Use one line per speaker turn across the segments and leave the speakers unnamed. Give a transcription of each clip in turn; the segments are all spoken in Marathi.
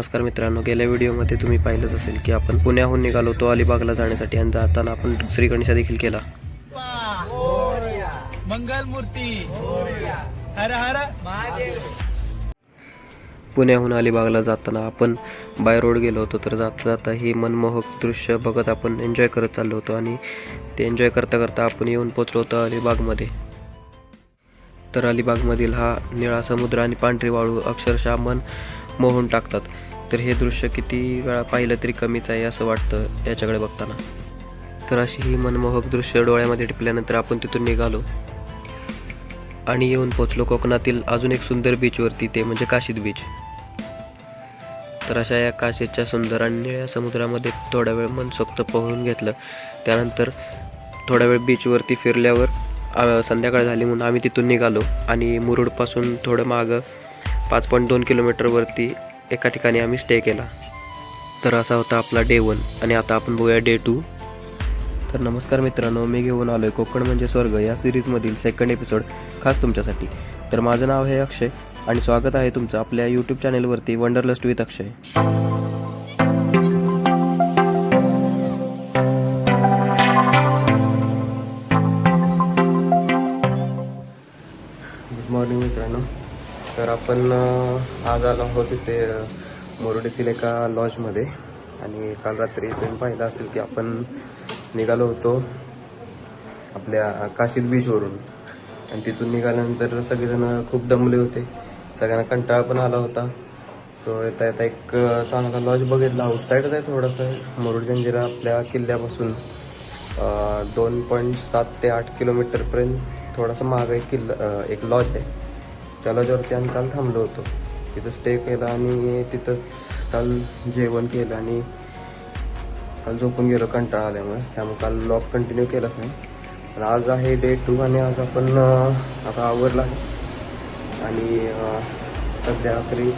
नमस्कार मित्रांनो, गेल्या व्हिडिओमध्ये तुम्ही पाहिलंच असेल की आपण पुण्याहून निघालो होतो अलिबागला जाण्यासाठी आणि जाताना आपण श्री गणेशा देखील केला.
मंगल मूर्ती हर हर महादेव.
पुण्याहून अलिबागला जाताना आपण बाय रोड गेलो होतो. तर जाता जाता ही मनमोहक दृश्य बघत आपण एन्जॉय करत चाललो होतो आणि ते एन्जॉय करता करता आपण येऊन पोचलो होतो अलिबागमध्ये. तर अलिबागमधील हा निळा समुद्र आणि पांढरी वाळू अक्षरशः मन मोहून टाकतात. तर हे दृश्य किती वेळा पाहिलं तरी कमीच आहे असं वाटतं याच्याकडे बघताना. तर अशी ही मनमोहक दृश्य डोळ्यामध्ये टिपल्यानंतर आपण तिथून निघालो आणि येऊन पोचलो कोकणातील अजून एक सुंदर बीचवरती, ते म्हणजे काशीद बीच. तर अशा या काशीदच्या सुंदर आणि निळ्या समुद्रामध्ये थोडा वेळ मनसोक्त पोहून घेतलं. त्यानंतर थोडा वेळ बीचवरती फिरल्यावर संध्याकाळ झाली म्हणून आम्ही तिथून निघालो आणि मुरुडपासून थोडं मागं 5.2 किलोमीटरवरती एका ठिकाणी आम्ही स्टे केला. तर असा होता आपला डे 1 आणि आता आपण बघूया डे 2. तर नमस्कार मित्रांनो, मी घेऊन आलो आहे कोकण म्हणजे स्वर्ग या सिरीजमधील सेकंड एपिसोड खास तुमच्यासाठी. तर माझं नाव आहे अक्षय आणि स्वागत आहे तुमचं आपल्या यूट्यूब चॅनेलवरती Wanderlust with Akshay. Good morning मित्रांनो. तर आपण आज आलो आहोत इथे मुरुड येथील एका लॉजमध्ये आणि काल रात्री तुम्ही पाहिलं असेल की आपण निघालो होतो आपल्या काशीद बीचवरून आणि तिथून निघाल्यानंतर सगळेजण खूप दमले होते, सगळ्यांना कंटाळा पण आला होता. सो येता येता एक चांगला लॉज बघितला. आउटसाईडच आहे थोडंसं, मुरुड जंजिरा आपल्या किल्ल्यापासून 2.7 ते 8 किलोमीटरपर्यंत थोडासा मागं एक लॉज आहे. त्या लॉजवरती आम्ही काल थांबलो होतो, तिथं स्टे केला आणि तिथंच काल जेवण केलं आणि काल झोपून गेलो कंटाळा आल्यामुळे. त्यामुळे काल ब्लॉग कंटिन्यू केलाच नाही. पण आज आहे डे 2 आणि आज आपण आता आवरला आहे आणि सध्या तरी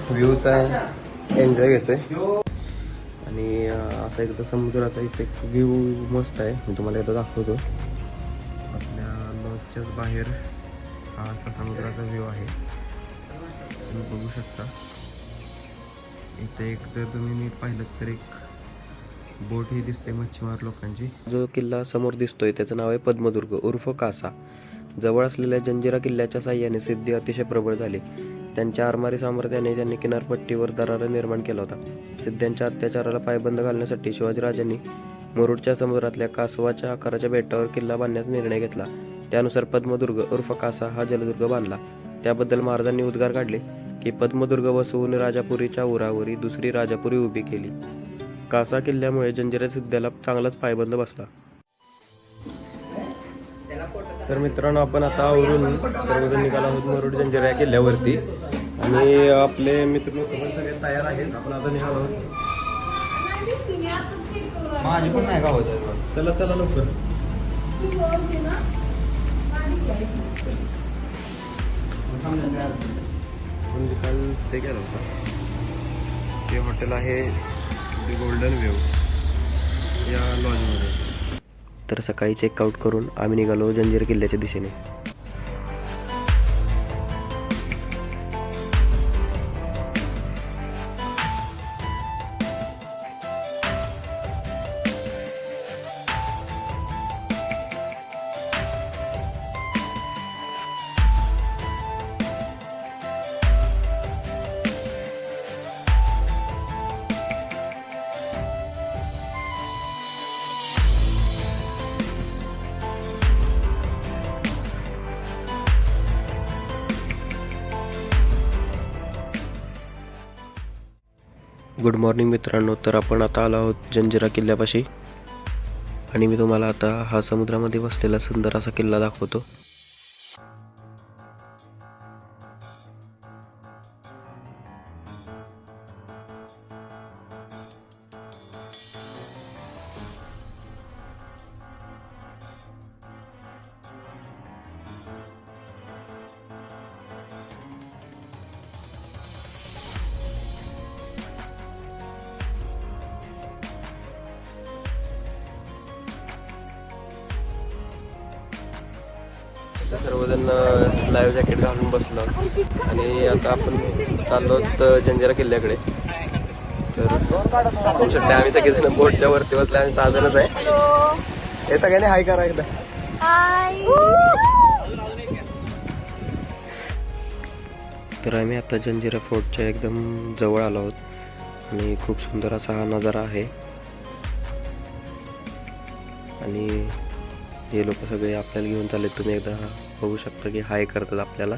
व्ह्यूचा एन्जॉय घेतोय आणि असा एकदा समुद्राचा इथे व्ह्यू मस्त आहे. मी तुम्हाला एकदा दाखवतो. आपल्या लॉजच्याच बाहेर हा असा समुद्राचा व्ह्यू आहे, तुम्ही बघू शकता. इथे एक जर तुम्ही नीट पाहिलं तर एक बोट ही दिसते मच्छीमार लोकांची. जो किल्ला समोर दिसतोय त्याचं नाव आहे पद्मदुर्ग उर्फ कासा. जवळ असलेल्या जंजिरा किल्ल्याच्या साह्याने सिद्धी अतिशय प्रबळ झाली. त्यांच्या आरमारी सामर्थ्याने त्यांनी किनारपट्टीवर दरारा निर्माण केला होता. सिद्ध्यांच्या अत्याचाराला पायबंद घालण्यासाठी शिवाजीराजांनी मुरुडच्या समुद्रातल्या कासवाच्या आकाराच्या बेटावर किल्ला बांधण्याचा निर्णय घेतला. त्यानुसार पद्मदुर्ग उर्फ कासा हा जलदुर्ग बांधला. त्याबद्दल महाराजांनी उद्गार काढले की पद्मदुर्ग वसवून राजापुरीच्या उरावरी दुसरी राजापुरी उभी केली. कासा किल्ल्यामुळे जंजिरा सिद्ध्याला चांगलाच पायबंद बसला. तर मित्रांनो, आपण आता आवरून सर्वजण निघालो आहोत मुरुड जंजिरा या किल्ल्यावरती आणि आपले मित्र पण सगळे तयार आहेत. आपण आता निघालो आहोत.
माझी पण नाही का होत.
चला चला लवकर. काल स्टे केला होता. ते हॉटेल आहे द गोल्डन व्ह्यू या लॉजमध्ये. तर सकाळी चेकआउट करून आम्ही निघालो जंजिरा किल्ल्याच्या दिशेने. गुड मॉर्निंग मित्रांनो. तर आपण आता आलो आहोत जंजिरा किल्ल्यापाशी आणि मी तुम्हाला आता हा समुद्रामध्ये बसलेला सुंदर असा किल्ला दाखवतो. सर्वजण लाईव्ह जॅकेट घालून बसलो आणि आता आपण चाललो जंजिरा किल्ल्याकडे. तर पाहू शकता आम्ही सगळेजण बोटच्या वरती बसले आणि 6 जणच आहे. हे सगळ्यांनी हाय करा एकदा. तर आम्ही आता जंजिरा फोर्टच्या एकदम जवळ आलो आहोत आणि खूप सुंदर असा हा नजारा आहे. आणि हे लोक सगळे आपल्याला घेऊन चालले. तुम्ही एकदा बघू शकता की हाय करतात आपल्याला.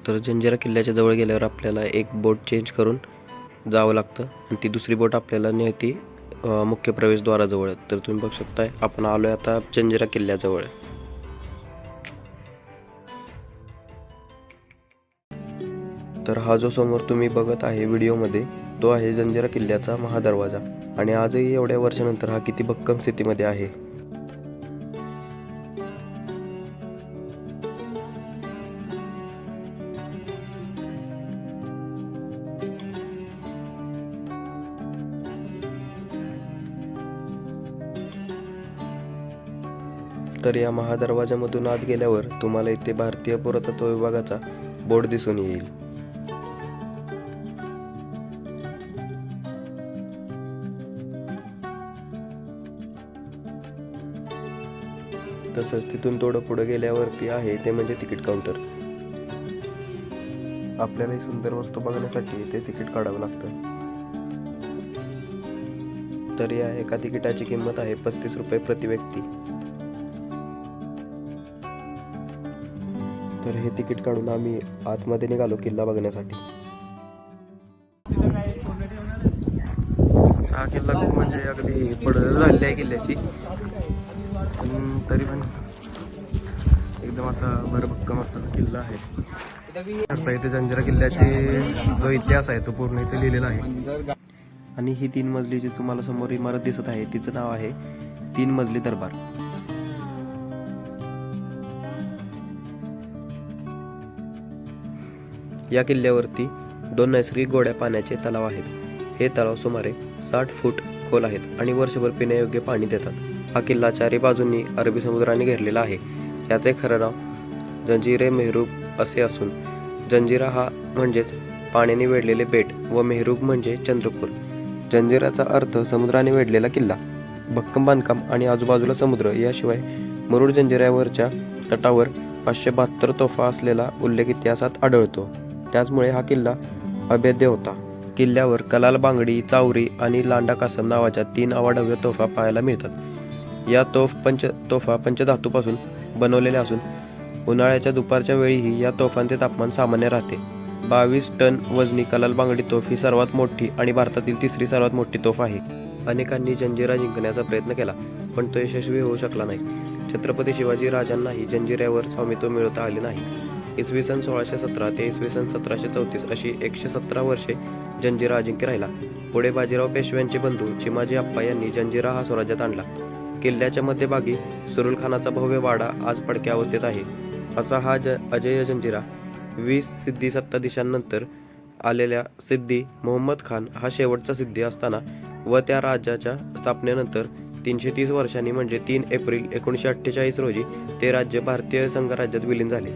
तर जंजिरा किल्ल्याच्या जवळ गेल्यावर आपल्याला एक बोट चेंज करून जावं लागतं आणि ती दुसरी बोट आपल्याला नेती मुख्य प्रवेशद्वाराजवळ. तर तुम्ही बघू शकताय आपण आलोय आता जंजिरा किल्ल्याजवळ. तर हा जो समोर तुम्ही बघत आहे व्हिडिओमध्ये तो आहे जंजिरा किल्ल्याचा महादरवाजा. आणि आजही एवढ्या वर्षानंतर हा किती भक्कम स्थितीमध्ये आहे. तर या महादरवाजामधून आत गेल्यावर तुम्हाला इथे भारतीय पुरातत्व विभागाचा बोर्ड दिसून येईल. तसंच तिथून थोडं पुढे गेल्यावरती आहे ते म्हणजे तिकीट काउंटर. आपल्याला ही सुंदर वस्तू बघण्यासाठी इथे तिकीट काढावं लागतं. तर या एका तिकिटाची किंमत आहे 35 रुपये प्रति व्यक्ती. तर हे तिकीट काढून आम्ही आतमध्ये निघालो किल्ला बघण्यासाठी. हा किल्ला खूप म्हणजे अगदी पडझड झालेली आहे किल्ल्याची, तरी पण एकदम असा भरभक्कम असा किल्ला आहे. आता इथे जंजिरा किल्ल्याचे जो इतिहास आहे तो पूर्ण इथे लिहिलेला आहे. आणि ही 3 मजलीची तुम्हाला समोर इमारत दिसत आहे तिचं नाव आहे 3 मजली दरबार. या किल्ल्यावरती 2 नैसर्गिक गोड्या पाण्याचे तलाव आहेत. हे तलाव सुमारे 60 फूट खोल आहेत आणि वर्षभर पिण्यायोग्य पाणी देतात. हा किल्ला 4 बाजूंनी अरबी समुद्राने घेरलेला आहे. याचे खरं नाव जंजिरे मेहरूब असे असून जंजिरा हा म्हणजेच पाण्याने वेढलेले बेट व मेहरूब म्हणजे चंद्रपूर. जंजिराचा अर्थ समुद्राने वेढलेला किल्ला. भक्कम बांधकाम आणि आजूबाजूला समुद्र याशिवाय मुरुड जंजिऱ्यावरच्या तटावर 572 तोफा असलेला उल्लेख इतिहासात आढळतो. त्याचमुळे हा किल्ला अभेद्य होता. किल्ल्यावर कलाल बांगडी, चावरी आणि लांडा कासम नावाच्या 3 अवाढव्य तोफा पाहायला मिळतात. या तोफा पंचधातूपासून बनवलेल्या असून उन्हाळ्याच्या दुपारच्या वेळीही या तोफांचे तापमान सामान्य राहते. 22 टन वजनी कलाल बांगडी तोफ ही सर्वात मोठी आणि भारतातील 3री सर्वात मोठी तोफ आहे. अनेकांनी जंजिरा जिंकण्याचा प्रयत्न केला पण तो यशस्वी होऊ शकला नाही. छत्रपती शिवाजी राजांनाही जंजिऱ्यावर स्वामित्व मिळवता आले नाही. इसवी सन 1617 ते इसवी सन 1734 अशी 117 वर्षे जंजिरा अजिंक्य राहिला. पुढे बाजीराव पेशव्यांचे बंधू चिमाजी अप्पा यांनी जंजिरा हा स्वराज्यात आणला. किल्ल्याच्या मध्यभागी सुरुल खानाचा भव्य वाडा आज पडक्या अवस्थेत आहे. असा हा अजय जंजिरा 20 सिद्धी सत्ताधीशांनंतर आलेल्या सिद्धी मोहम्मद खान हा शेवटचा सिद्धी असताना व त्या राज्याच्या स्थापनेनंतर 330 वर्षांनी म्हणजे 3 एप्रिल 1948 रोजी ते राज्य भारतीय संघराज्यात विलीन झाले.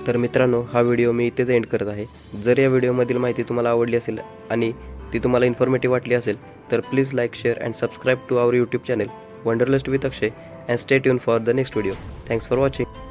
तर मित्रांनो, हा व्हिडिओ मी इथेच एंड करत आहे. जर या व्हिडिओमधील माहिती तुम्हाला आवडली असेल आणि ती तुम्हाला इन्फॉर्मेटिव्ह वाटली असेल तर please like share and subscribe to our YouTube channel Wanderlust with Akshay and stay tune for the next video. Thanks for watching.